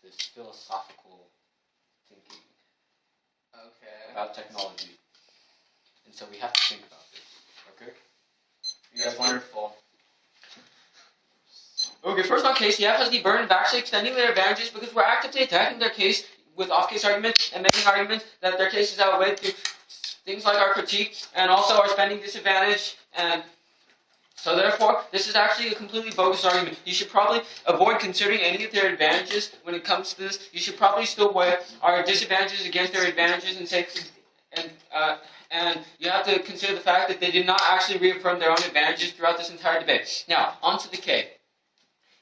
this philosophical thinking about technology. And so we have to think about this. Okay? That's wonderful. Okay, first on case, the F has the burden of actually extending their advantages because we're actively attacking their case with off-case arguments and making arguments that their case is outweighed through things like our critique and also our spending disadvantage. And so therefore, this is actually a completely bogus argument. You should probably avoid considering any of their advantages when it comes to this. You should probably still weigh our disadvantages against their advantages and say, and you have to consider the fact that they did not actually reaffirm their own advantages throughout this entire debate. Now, on to the K.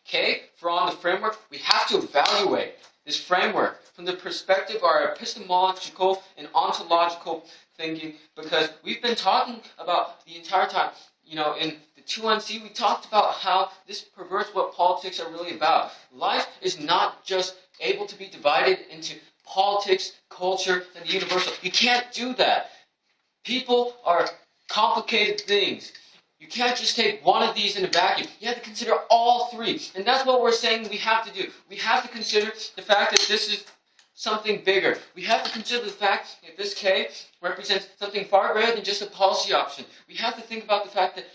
K, for on the framework, we have to evaluate this framework from the perspective of our epistemological and ontological thinking, because we've been talking about the entire time, in the 2NC, we talked about how this perverts what politics are really about. Life is not just able to be divided into politics, culture, and the universal. You can't do that. People are complicated things. You can't just take one of these in a vacuum. You have to consider all three. And that's what we're saying we have to do. We have to consider the fact that this is something bigger. We have to consider the fact that this K represents something far greater than just a policy option. We have to think about the fact that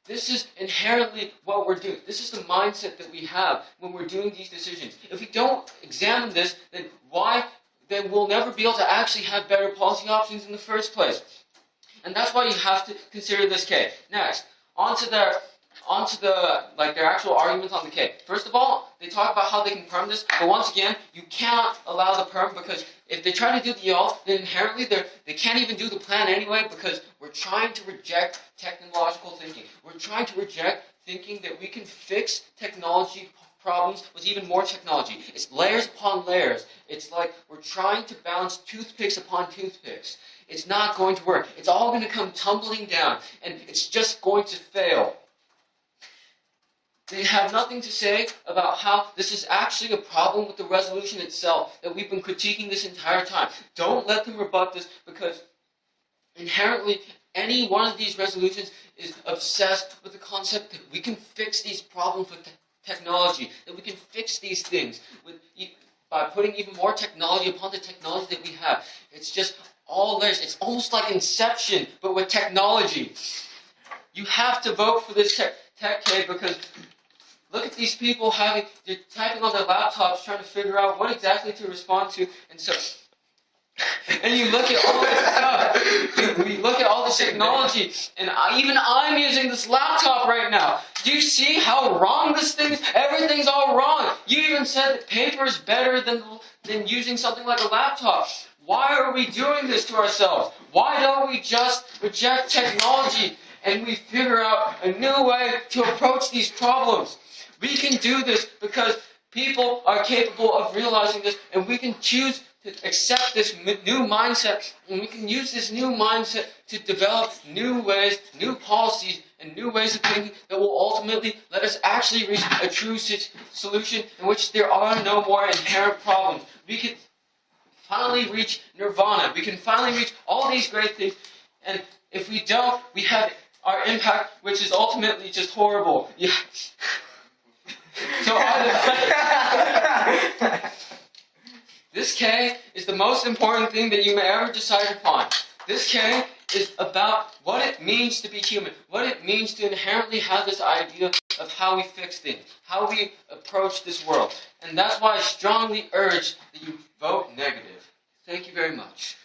this is inherently what we're doing. This is the mindset that we have when we're doing these decisions. If we don't examine this, then we'll never be able to actually have better policy options in the first place. And that's why you have to consider this K. Next, onto their actual arguments on the K. First of all, they talk about how they can perm this, but once again, you cannot allow the perm because if they try to do the all, then inherently they can't even do the plan anyway because we're trying to reject technological thinking. We're trying to reject thinking that we can fix technology problems with even more technology. It's layers upon layers. It's like we're trying to balance toothpicks upon toothpicks. It's not going to work. It's all going to come tumbling down, and it's just going to fail. They have nothing to say about how this is actually a problem with the resolution itself that we've been critiquing this entire time. Don't let them rebut this because inherently any one of these resolutions is obsessed with the concept that we can fix these problems with technology, that we can fix these things by putting even more technology upon the technology that we have. It's just all layers. It's almost like Inception, but with technology. You have to vote for this tech K because look at these people they're typing on their laptops trying to figure out what exactly to respond to. And you look at all this stuff. You look at all this technology, and even I'm using this laptop right now. Do you see how wrong this thing is? Everything's all wrong. You even said that paper is better than using something like a laptop. Why are we doing this to ourselves? Why don't we just reject technology and we figure out a new way to approach these problems? We can do this because people are capable of realizing this, and we can choose to accept this new mindset, and we can use this new mindset to develop new ways, new policies, and new ways of thinking that will ultimately let us actually reach a true solution in which there are no more inherent problems. We can finally reach nirvana. We can finally reach all these great things, and if we don't, we have our impact, which is ultimately just horrible. Yeah. So this K is the most important thing that you may ever decide upon. This K is about what it means to be human, what it means to inherently have this idea of how we fix things, how we approach this world. And that's why I strongly urge that you vote negative. Thank you very much.